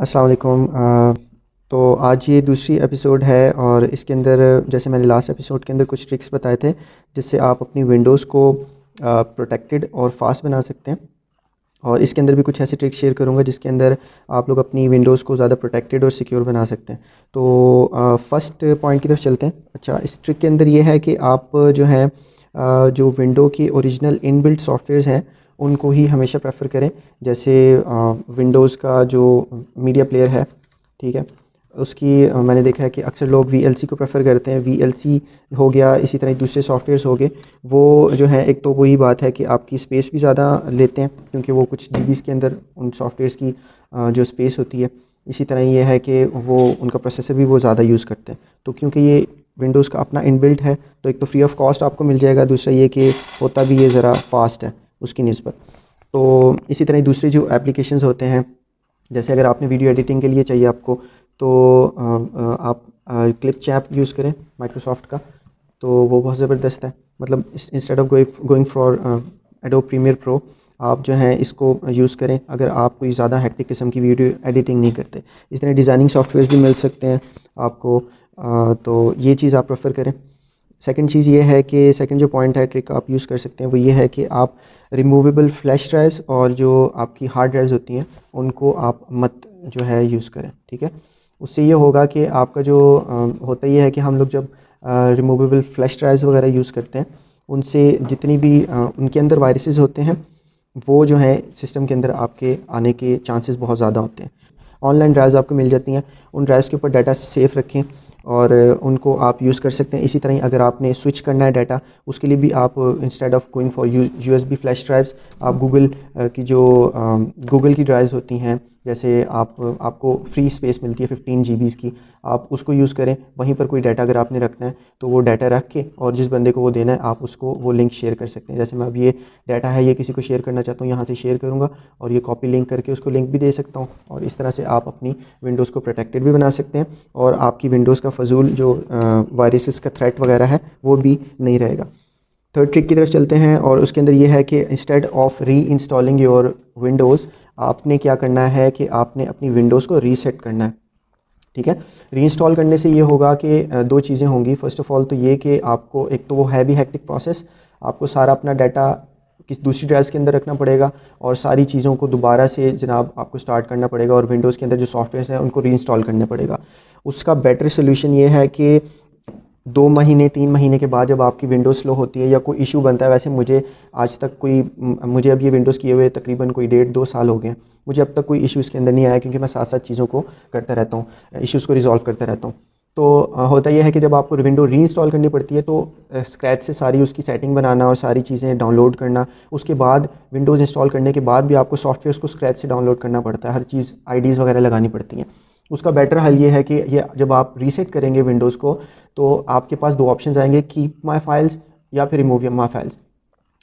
अस्सलाम वालेकुम। तो आज ये दूसरी एपिसोड है और इसके अंदर जैसे मैंने लास्ट एपिसोड के अंदर कुछ ट्रिक्स बताए थे जिससे आप अपनी विंडोज़ को प्रोटेक्टेड और फास्ट बना सकते हैं। और इसके अंदर भी कुछ ऐसे ट्रिक्स शेयर करूंगा जिसके अंदर आप लोग अपनी विंडोज़ को ज़्यादा प्रोटेक्टेड और सिक्योर बना सकते हैं। तो फर्स्ट पॉइंट की तरफ चलते हैं। अच्छा, इस ट्रिक के अंदर ये है कि आप जो है जो विंडो के ओरिजिनल इनबिल्ट सॉफ्टवेयर्स हैं उनको ही हमेशा प्रेफर करें। जैसे विंडोज़ का जो मीडिया प्लेयर है, ठीक है, उसकी मैंने देखा है कि अक्सर लोग वीएलसी को प्रेफर करते हैं। वीएलसी हो गया, इसी तरह दूसरे सॉफ्टवेयर्स हो गए। वो जो है एक तो वही बात है कि आपकी स्पेस भी ज़्यादा लेते हैं क्योंकि वो कुछ जीबीज़ के अंदर उन सॉफ्टवेयर्स की जो स्पेस होती है। इसी तरह ये है कि वो उनका प्रोसेसर भी वो ज़्यादा यूज़ करते हैं। तो क्योंकि ये विंडोज़ का अपना इनबिल्ट है तो एक तो फ्री ऑफ कॉस्ट आपको मिल जाएगा, दूसरा ये कि होता भी ये ज़रा फास्ट है उसकी निस्बत। तो इसी तरह दूसरे जो एप्लीकेशंस होते हैं, जैसे अगर आपने वीडियो एडिटिंग के लिए चाहिए आपको, तो आप क्लिप चैप यूज़ करें माइक्रोसॉफ्ट का, तो वो बहुत ज़बरदस्त है। मतलब instead of going for Adobe Premiere Pro, आप जो है इसको यूज़ करें अगर आप कोई ज़्यादा हेक्टिक किस्म की वीडियो एडिटिंग नहीं करते। इस तरह डिज़ाइनिंग सॉफ्टवेयर भी मिल सकते हैं आपको। तो ये चीज़ आप प्रेफर करें। सेकंड चीज़ ये है कि सेकंड जो पॉइंट है, ट्रिक आप यूज़ कर सकते हैं, वो ये है कि आप रिमूवेबल फ्लैश ड्राइव्स और जो आपकी हार्ड ड्राइव्स होती हैं उनको आप मत जो है यूज़ करें, ठीक है। उससे ये होगा कि आपका जो होता ही है कि हम लोग जब रिमूवेबल फ्लैश ड्राइव्स वगैरह यूज़ करते हैं उनसे जितनी भी उनके अंदर वायरसेस होते हैं वो जो है सिस्टम के अंदर आपके आने के चांसेस बहुत ज़्यादा होते हैं। ऑनलाइन ड्राइव्स आपको मिल जाती हैं, उन ड्राइव्स के ऊपर डाटा सेफ रखें और उनको आप यूज़ कर सकते हैं। इसी तरह अगर आपने स्विच करना है डाटा, उसके लिए भी आप instead of going for USB flash drives, आप गूगल की जो गूगल की ड्राइव्स होती हैं, जैसे आपको फ्री स्पेस मिलती है 15 जीबीज़ की, आप उसको यूज़ करें। वहीं पर कोई डाटा अगर आपने रखना है तो वो डाटा रख के और जिस बंदे को वो देना है आप उसको वो लिंक शेयर कर सकते हैं। जैसे मैं अब ये डाटा है ये किसी को शेयर करना चाहता हूँ, यहाँ से शेयर करूँगा और ये कॉपी लिंक करके उसको लिंक भी दे सकता हूँ। और इस तरह से आप अपनी विंडोज़ को प्रोटेक्टेड भी बना सकते हैं और आपकी विंडोज़ का फजूल जो वायरसेस का थ्रेट वगैरह है वो भी नहीं रहेगा। थर्ड ट्रिक की तरफ चलते हैं और उसके अंदर ये है कि इंस्टेड ऑफ री इंस्टॉलिंग योर विंडोज़, आपने क्या करना है कि आपने अपनी विंडोज़ को रीसेट करना है, ठीक है। रीइंस्टॉल करने से ये होगा कि दो चीज़ें होंगी। फ़र्स्ट ऑफ़ ऑल तो ये कि आपको एक तो वो है भी हेक्टिक प्रोसेस, आपको सारा अपना डाटा किसी दूसरी ड्राइव्स के अंदर रखना पड़ेगा और सारी चीज़ों को दोबारा से जनाब आपको स्टार्ट करना पड़ेगा और विंडोज़ के अंदर जो सॉफ्टवेयर हैं उनको रीइंस्टॉल करना पड़ेगा। उसका बेटर सोल्यूशन ये है कि 2 महीने 3 महीने के बाद जब आपकी विंडोज़ स्लो होती है या कोई इशू बनता है, वैसे मुझे आज तक कोई मुझे अब ये विंडोज़ किए हुए तकरीबन कोई 1.5-2 साल हो गए हैं, मुझे अब तक कोई इशू इसके अंदर नहीं आया क्योंकि मैं साथ साथ चीज़ों को करता रहता हूँ, इश्यूज़ को रिज़ॉल्व करता रहता हूँ। तो होता यह है कि जब आपको विंडो रीइंस्टॉल करनी पड़ती है तो स्क्रैच से सारी उसकी सेटिंग बनाना और सारी चीज़ें डाउनलोड करना, उसके बाद विंडोज़ इंस्टॉल करने के बाद भी आपको सॉफ्टवेयर को स्क्रैच से डाउनलोड करना पड़ता है, हर चीज़ आईडीज़ वगैरह लगानी पड़ती हैं। उसका बेटर हल ये है कि ये जब आप रीसेट करेंगे विंडोज़ को तो आपके पास 2 ऑप्शंस आएंगे, कीप माय फाइल्स या फिर रिमूव माय फाइल्स।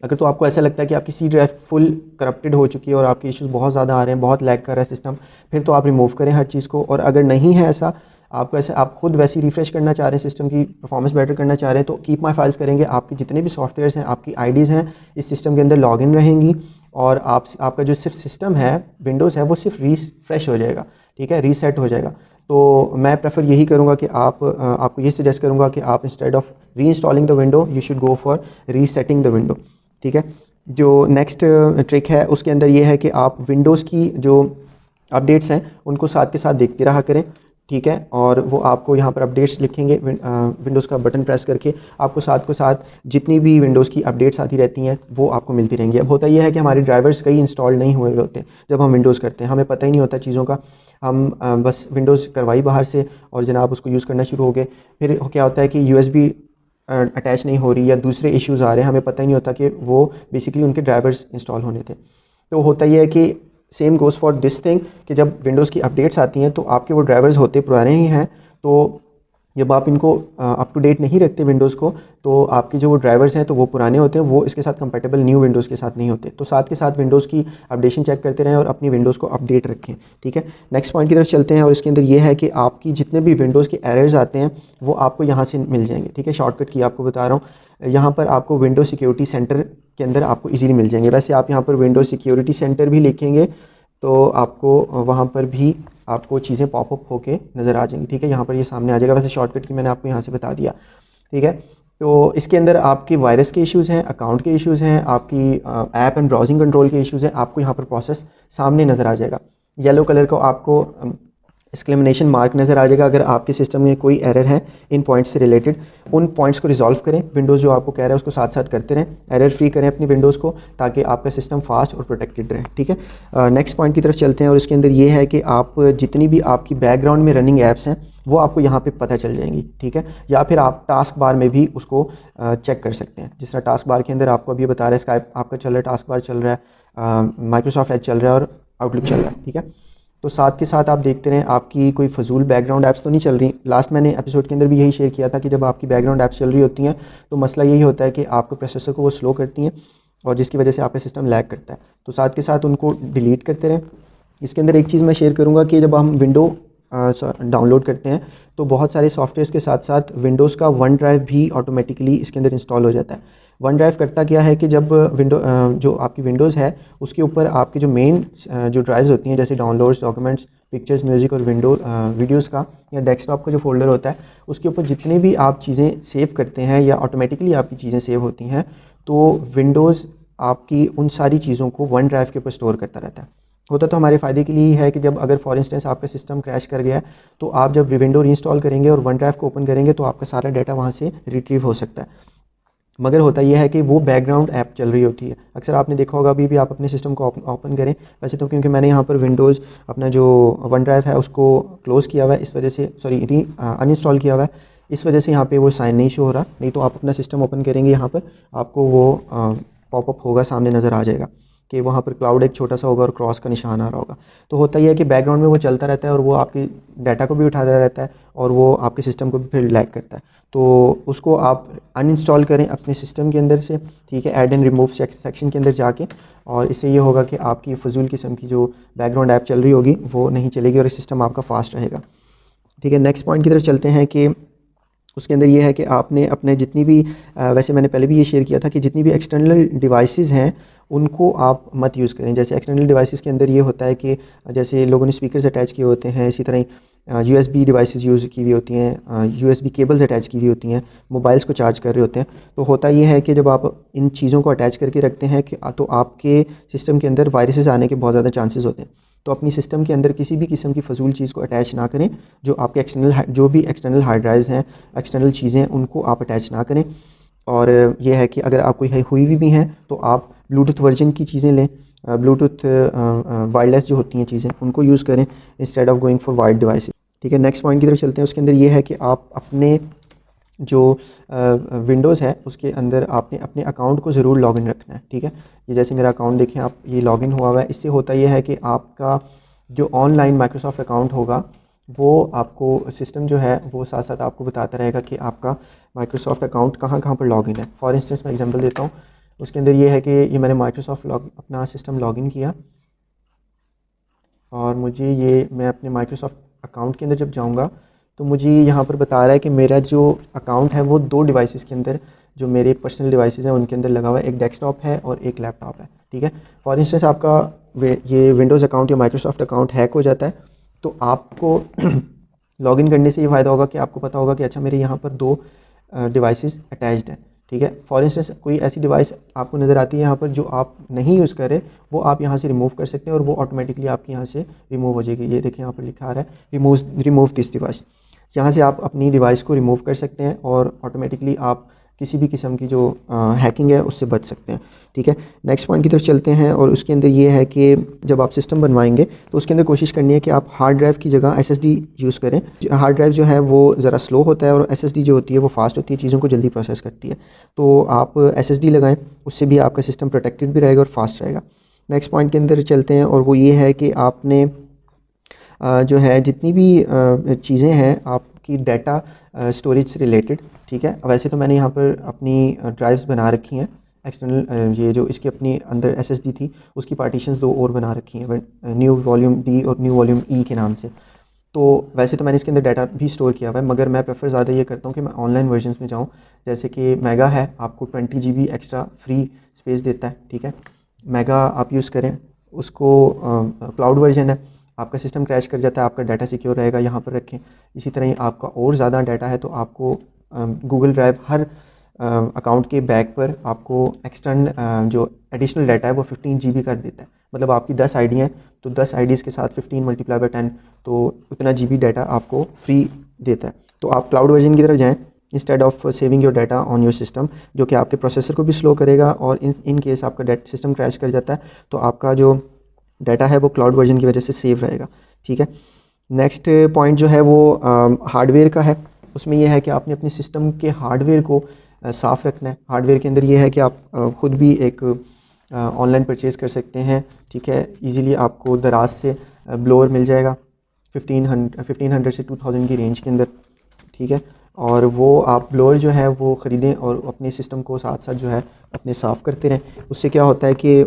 अगर तो आपको ऐसा लगता है कि आपकी सी ड्राइव फुल करप्टेड हो चुकी है और आपके इश्यूज़ बहुत ज़्यादा आ रहे हैं, बहुत लैग कर रहा है सिस्टम, फिर तो आप रिमूव करें हर चीज़ को। और अगर नहीं है ऐसा, आपको ऐसे आप खुद वैसी रिफ़्रेश करना चाह रहे हैं, सिस्टम की परफॉर्मेंस बेटर करना चाह रहे हैं, तो कीप माय फाइल्स करेंगे, आपके जितने भी सॉफ्टवेयर्स हैं, आपकी आईडीज़ हैं इस सिस्टम के अंदर लॉगिन रहेंगी और आपका जो सिर्फ सिस्टम है विंडोज़ है वो सिर्फ रिफ्रेश हो जाएगा, ठीक है, रीसेट हो जाएगा। तो मैं प्रेफर यही करूँगा कि आपको ये सजेस्ट करूँगा कि आप इंस्टेड ऑफ री installing the window you should go for resetting the window, ठीक है। जो नेक्स्ट ट्रिक है उसके अंदर ये है कि आप विंडोज़ की जो अपडेट्स हैं उनको साथ के साथ देखते रहा करें, ठीक है। और वो आपको यहाँ पर अपडेट्स लिखेंगे, विंडोज़ का बटन प्रेस करके आपको साथ को साथ जितनी भी विंडोज़ की अपडेट्स आती रहती हैं वो आपको मिलती रहेंगी। अब होता यह है कि हमारे ड्राइवर्स कई इंस्टॉल नहीं हुए होते जब हम विंडोज़ करते हैं, हमें पता ही नहीं होता चीज़ों का, हम बस विंडोज़ करवाई बाहर से और जनाब उसको यूज़ करना शुरू हो गए। फिर क्या होता है कि यूएसबी अटैच नहीं हो रही या दूसरे इश्यूज़ आ रहे हैं, हमें पता ही नहीं होता कि वो बेसिकली उनके ड्राइवर्स इंस्टॉल होने थे। तो होता यह है कि same goes for this thing कि जब विंडोज़ की अपडेट्स आती हैं तो आपके वो ड्राइवर्स होते पुराने ही हैं, तो जब आप इनको अप टू डेट नहीं रखते विंडोज़ को, तो आपके जो वो ड्राइवर्स हैं तो वो पुराने होते हैं, वो इसके साथ कंपैटिबल न्यू विंडोज़ के साथ नहीं होते। तो साथ के साथ विंडोज़ की अपडेशन चेक करते रहें और अपनी विंडोज़ को अपडेट रखें, ठीक है। नेक्स्ट पॉइंट की तरफ चलते हैं और इसके अंदर ये है कि आपकी जितने भी विंडोज़ के एरर्स आते हैं वो आपको यहाँ से मिल जाएंगे, ठीक है। शॉर्टकट की आपको बता रहा हूँ, यहाँ पर आपको विंडो सिक्योरिटी सेंटर के अंदर आपको ईजीली मिल जाएंगे। वैसे आप यहाँ पर विंडो सिक्योरिटी सेंटर भी लिखेंगे तो आपको वहाँ पर भी आपको चीज़ें पॉपअप होके नज़र आ जाएंगी, ठीक है। यहाँ पर ये सामने आ जाएगा, वैसे शॉर्टकट की मैंने आपको यहाँ से बता दिया, ठीक है। तो इसके अंदर आपके वायरस के इश्यूज़ हैं, अकाउंट के इश्यूज़ हैं, आपकी ऐप एंड ब्राउजिंग कंट्रोल के इश्यूज़ हैं, आपको यहाँ पर प्रोसेस सामने नज़र आ जाएगा। येलो कलर को आपको एक्सक्लेमेनेशन मार्क नज़र आ जाएगा अगर आपके सिस्टम में कोई एरर है इन पॉइंट्स से रिलेटेड। उन पॉइंट्स को रिजॉल्व करें, विंडोज़ जो आपको कह रहा है उसको साथ साथ करते रहें, एरर फ्री करें अपनी विंडोज़ को, ताकि आपका सिस्टम फास्ट और प्रोटेक्टेड रहे, ठीक है। नेक्स्ट पॉइंट की तरफ चलते हैं, और इसके अंदर ये है कि आप जितनी भी आपकी बैकग्राउंड में रनिंग ऐप्स हैं वो आपको यहाँ पे पता चल जाएंगी, ठीक है। या फिर आप टास्क बार में भी उसको चेक कर सकते हैं। जिस तरह टास्क बार के अंदर आपको अभी बता रहा है स्काइप आपका चल रहा है, टास्क बार चल रहा है, माइक्रोसॉफ्ट एज चल रहा है और आउटलुक चल रहा है, ठीक है। तो साथ के साथ आप देखते रहें आपकी कोई फजूल बैकग्राउंड ऐप्स तो नहीं चल रही। लास्ट मैंने एपिसोड के अंदर भी यही शेयर किया था कि जब आपकी बैकग्राउंड ऐप्स चल रही होती हैं तो मसला यही होता है कि आपके प्रोसेसर को वो स्लो करती हैं, और जिसकी वजह से आपका सिस्टम लैग करता है। तो साथ के साथ उनको डिलीट करते रहें। इसके अंदर एक चीज़ मैं शेयर करूँगा कि जब हम विंडो डाउनलोड करते हैं तो बहुत सारे सॉफ्टवेयर्स के साथ साथ विंडोज़ का वन ड्राइव भी ऑटोमेटिकली इसके अंदर इंस्टॉल हो जाता है। वन ड्राइव करता क्या है कि जब जो आपकी विंडोज़ है उसके ऊपर आपकी जो मेन जो ड्राइव्स होती हैं, जैसे डाउनलोड्स, डॉक्यूमेंट्स, पिक्चर्स, म्यूज़िक और वीडियोज़ का या डेस्कटॉप का जो फोल्डर होता है, उसके ऊपर जितने भी आप चीज़ें सेव करते हैं या ऑटोमेटिकली आपकी चीज़ें सेव होती हैं, तो विंडोज़ आपकी उन सारी चीज़ों को वन ड्राइव के ऊपर स्टोर करता रहता है। होता तो हमारे फ़ायदे के लिए ही है कि जब अगर फॉर इंस्टेंस आपका सिस्टम क्रैश कर गया तो आप जब विंडो रीइंस्टॉल करेंगे और वन ड्राइव को ओपन करेंगे तो आपका सारा डाटा वहाँ से रिट्रीव हो सकता है। मगर होता यह है कि वो बैकग्राउंड ऐप चल रही होती है। अक्सर आपने देखा होगा, अभी भी आप अपने सिस्टम को ओपन करें, वैसे तो क्योंकि मैंने यहाँ पर विंडोज़ अपना जो वन ड्राइव है उसको क्लोज़ किया हुआ है, इस वजह से अनइंस्टॉल किया हुआ है, इस वजह से यहाँ पे वो साइन नहीं शो हो रहा। नहीं तो आप अपना सिस्टम ओपन करेंगे, यहाँ पर आपको वो पॉपअप होगा, सामने नज़र आ जाएगा कि वहाँ पर क्लाउड एक छोटा सा होगा और क्रॉस का निशान आ रहा होगा। तो होता ही है कि बैकग्राउंड में वो चलता रहता है और वो आपके डाटा को भी उठाता रहता है और वो आपके सिस्टम को भी फिर लैग करता है। तो उसको आप अनइंस्टॉल करें अपने सिस्टम के अंदर से, ठीक है, ऐड एंड रिमूव सेक्शन के अंदर जाके, और इससे ये होगा कि आपकी फजूल किस्म की जो बैकग्राउंड ऐप चल रही होगी वो नहीं चलेगी और सिस्टम आपका फास्ट रहेगा, ठीक है। नेक्स्ट पॉइंट की तरफ चलते हैं कि उसके अंदर ये है कि आपने अपने जितनी भी वैसे मैंने पहले भी ये शेयर किया था कि जितनी भी एक्सटर्नल डिवाइसेस हैं उनको आप मत यूज़ करें। जैसे एक्सटर्नल डिवाइसेस के अंदर ये होता है कि जैसे लोगों ने स्पीकर्स अटैच किए होते हैं, इसी तरह USB डिवाइसेस यूज़ की हुई होती हैं, USB केबल्स अटैच की हुई होती हैं, मोबाइल्स को चार्ज कर रहे होते हैं। तो होता ये है कि जब आप इन चीज़ों को अटैच करके रखते हैं कि तो आपके सिस्टम के अंदर वायरसेस आने के बहुत ज़्यादा चांसेस होते हैं। तो अपनी सिस्टम के अंदर किसी भी किस्म की फजूल चीज़ को अटैच ना करें। जो आपके जो भी एक्सटर्नल हार्ड ड्राइव्स हैं, एक्सटर्नल चीज़ें, उनको आप अटैच ना करें। और ये है कि अगर आप कोई हुई भी हैं तो आप ब्लूटूथ वर्जन की चीज़ें लें, ब्लूटूथ वायरलेस जो होती हैं चीज़ें उनको यूज़ करें instead of going for wired devices, ठीक है। नेक्स्ट पॉइंट की तरफ चलते हैं। उसके अंदर ये है कि आप अपने जो विंडोज़ है उसके अंदर आपने अपने अकाउंट को ज़रूर लॉगिन रखना है, ठीक है। ये जैसे मेरा अकाउंट देखें आप, ये लॉगिन हुआ हुआ है। इससे होता यह है कि आपका जो ऑनलाइन माइक्रोसॉफ्ट अकाउंट होगा वो आपको सिस्टम जो है वो साथ साथ आपको बताता रहेगा कि आपका माइक्रोसॉफ्ट अकाउंट कहाँ कहाँ पर लॉगिन है। फॉर इंस्टेंस मैं एग्जांपल देता हूँ। उसके अंदर ये है कि ये मैंने माइक्रोसॉफ्ट अपना सिस्टम लॉगिन किया और मुझे ये मैं अपने माइक्रोसॉफ्ट अकाउंट के अंदर जब जाऊँगा तो मुझे यहाँ पर बता रहा है कि मेरा जो अकाउंट है वो दो डिवाइसेस के अंदर, जो मेरे पर्सनल डिवाइसेस हैं उनके अंदर लगा हुआ है। एक डेस्कटॉप है और एक लैपटॉप है, ठीक है। फॉर इंस्टेंस आपका ये विंडोज़ अकाउंट या माइक्रोसॉफ्ट अकाउंट हैक हो जाता है तो आपको लॉगिन करने से ये फ़ायदा होगा कि आपको पता होगा कि अच्छा मेरे यहाँ पर दो डिवाइसेस अटैच्ड हैं, ठीक है। फॉर इंस्टेंस कोई ऐसी डिवाइस आपको नज़र आती है यहाँ पर जो आप नहीं यूज़ करें, वो आप यहाँ से रिमूव कर सकते हैं और वो ऑटोमेटिकली आपके यहाँ से रिमूव हो जाएगी। ये देखिए यहाँ पर लिखा आ रहा है रिमूव दिस डिवाइस। यहाँ से आप अपनी डिवाइस को रिमूव कर सकते हैं और ऑटोमेटिकली आप किसी भी किस्म की जो हैकिंग है उससे बच सकते हैं, ठीक है। नेक्स्ट पॉइंट की तरफ चलते हैं और उसके अंदर ये है कि जब आप सिस्टम बनवाएंगे तो उसके अंदर कोशिश करनी है कि आप हार्ड ड्राइव की जगह SSD यूज़ करें। हार्ड ड्राइव जो है वो ज़रा स्लो होता है और SSD जो होती है वो फास्ट होती है, चीज़ों को जल्दी प्रोसेस करती है। तो आप SSD लगाएं, उससे भी आपका सिस्टम प्रोटेक्टेड भी रहेगा और फास्ट रहेगा। नेक्स्ट पॉइंट के अंदर चलते हैं और वो ये है कि आपने जो है जितनी भी चीज़ें हैं आपकी डाटा स्टोरेज से रिलेटेड, ठीक है। वैसे तो मैंने यहाँ पर अपनी ड्राइव्स बना रखी हैं एक्सटर्नल, ये जो इसके अपनी अंदर SSD थी उसकी पार्टीशंस दो और बना रखी हैं, न्यू वॉल्यूम D और न्यू वॉल्यूम E के नाम से। तो वैसे तो मैंने इसके अंदर डाटा भी स्टोर किया हुआ है, मगर मैं प्रेफर ज़्यादा ये करता हूँ कि मैं ऑनलाइन वर्जन्स में जाऊँ। जैसे कि मेगा है, आपको 20 GB एक्स्ट्रा फ्री स्पेस देता है, ठीक है। मेगा आप यूज़ करें, उसको क्लाउड वर्जन है, आपका सिस्टम क्रैश कर जाता है, आपका डाटा सिक्योर रहेगा, यहाँ पर रखें। इसी तरह ही आपका और ज़्यादा डाटा है तो आपको गूगल ड्राइव हर अकाउंट के बैक पर आपको एक्सटर्न जो एडिशनल डाटा है वो 15 GB कर देता है। मतलब आपकी 10 आईडी हैं तो 10 आईडीज़ के साथ 15 मल्टीप्लाई बाय 10 तो उतना GB डाटा आपको फ्री देता है। तो आप क्लाउड वर्जन की तरफ जाएँ instead of saving your data on your system, जो कि आपके प्रोसेसर को भी स्लो करेगा और इन केस आपका सिस्टम क्रैश कर जाता है तो आपका जो डाटा है वो क्लाउड वर्जन की वजह से सेव रहेगा। ठीक है, नेक्स्ट पॉइंट जो है वो हार्डवेयर का है। उसमें यह है कि आपने अपने सिस्टम के हार्डवेयर को साफ़ रखना है। हार्डवेयर के अंदर ये है कि आप ख़ुद भी एक ऑनलाइन परचेज़ कर सकते हैं। ठीक है, इजीली आपको दराज से ब्लोअर मिल जाएगा 1500 से 2000 की रेंज के अंदर। ठीक है, और वो आप ब्लोअर जो है वो ख़रीदें और अपने सिस्टम को साथ साथ जो है अपने साफ़ करते रहें। उससे क्या होता है कि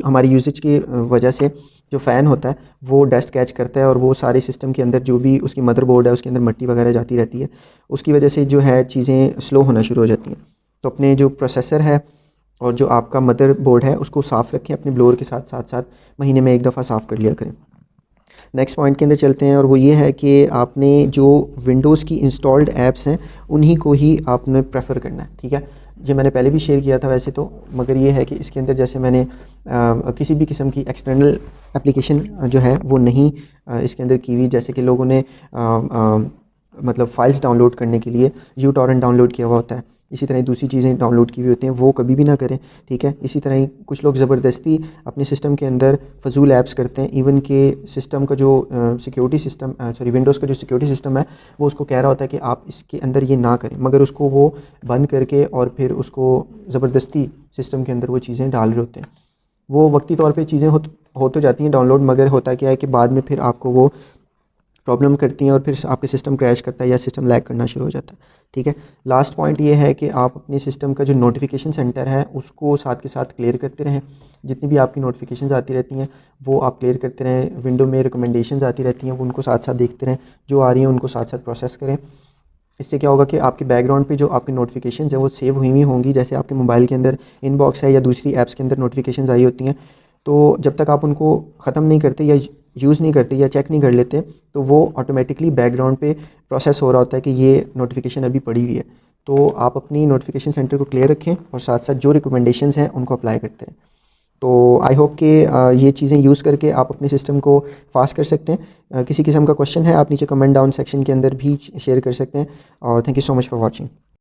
हमारी यूजेज की वजह से जो फ़ैन होता है वो डस्ट कैच करता है और वो सारे सिस्टम के अंदर जो भी उसकी मदरबोर्ड है उसके अंदर मिट्टी वगैरह जाती रहती है, उसकी वजह से जो है चीज़ें स्लो होना शुरू हो जाती हैं। तो अपने जो प्रोसेसर है और जो आपका मदरबोर्ड है उसको साफ़ रखें, अपने ब्लोअर के साथ साथ महीने में एक दफ़ा साफ़ कर लिया करें। नेक्स्ट पॉइंट के अंदर चलते हैं और वो ये है कि आपने जो विंडोज़ की इंस्टॉल्ड ऐप्स हैं उन्हीं को ही आपने प्रेफर करना है। ठीक है, ये मैंने पहले भी शेयर किया था वैसे तो, मगर ये है कि इसके अंदर जैसे मैंने किसी भी किस्म की एक्सटर्नल एप्लीकेशन जो है वो नहीं इसके अंदर की हुई। जैसे कि लोगों ने मतलब फ़ाइल्स डाउनलोड करने के लिए uTorrent डाउनलोड किया हुआ होता है, इसी तरह दूसरी चीज़ें डाउनलोड की हुई होती हैं, वो कभी भी ना करें। ठीक है, इसी तरह ही कुछ लोग ज़बरदस्ती अपने सिस्टम के अंदर फजूल ऐप्स करते हैं। इवन के सिस्टम का जो सिक्योरिटी सिस्टम विंडोज़ का जो सिक्योरिटी सिस्टम है वो उसको कह रहा होता है कि आप इसके अंदर ये ना करें, मगर उसको वो बंद करके और फिर उसको ज़बरदस्ती सिस्टम के अंदर वो चीज़ें डाल रहे होते हैं। वो वक्ती तौर पर चीज़ें हो तो जाती हैं डाउनलोड, मगर होता क्या है कि बाद में फिर आपको वो प्रॉब्लम करती हैं और फिर आपके सिस्टम क्रैश करता है या सिस्टम लैग करना शुरू हो जाता है। ठीक है, लास्ट पॉइंट ये है कि आप अपने सिस्टम का जो नोटिफिकेशन सेंटर है उसको साथ के साथ क्लियर करते रहें। जितनी भी आपकी नोटिफिकेशंस आती रहती हैं वो आप क्लियर करते रहें। विंडो में रिकमेंडेशंस आती रहती हैं वो उनको साथ साथ देखते रहें, जो आ रही हैं उनको साथ साथ प्रोसेस करें। इससे क्या होगा कि आपके बैकग्राउंड पे जो आपकी नोटिफिकेशंस हैं वो सेव हुई हुई होंगी। जैसे आपके मोबाइल के अंदर इनबॉक्स है या दूसरी ऐप्स के अंदर नोटिफिकेशंस आई होती हैं, तो जब तक आप उनको ख़त्म नहीं करते या यूज़ नहीं करते या चेक नहीं कर लेते तो वो ऑटोमेटिकली बैकग्राउंड पे प्रोसेस हो रहा होता है कि ये नोटिफिकेशन अभी पड़ी हुई है। तो आप अपनी नोटिफिकेशन सेंटर को क्लियर रखें और साथ साथ जो रिकमेंडेशंस हैं उनको अप्लाई करते हैं। तो आई होप कि ये चीज़ें यूज़ करके आप अपने सिस्टम को फास्ट कर सकते हैं। किसी किस्म का क्वेश्चन है आप नीचे कमेंट डाउन सेक्शन के अंदर भी शेयर कर सकते हैं। और thank you so much for watching.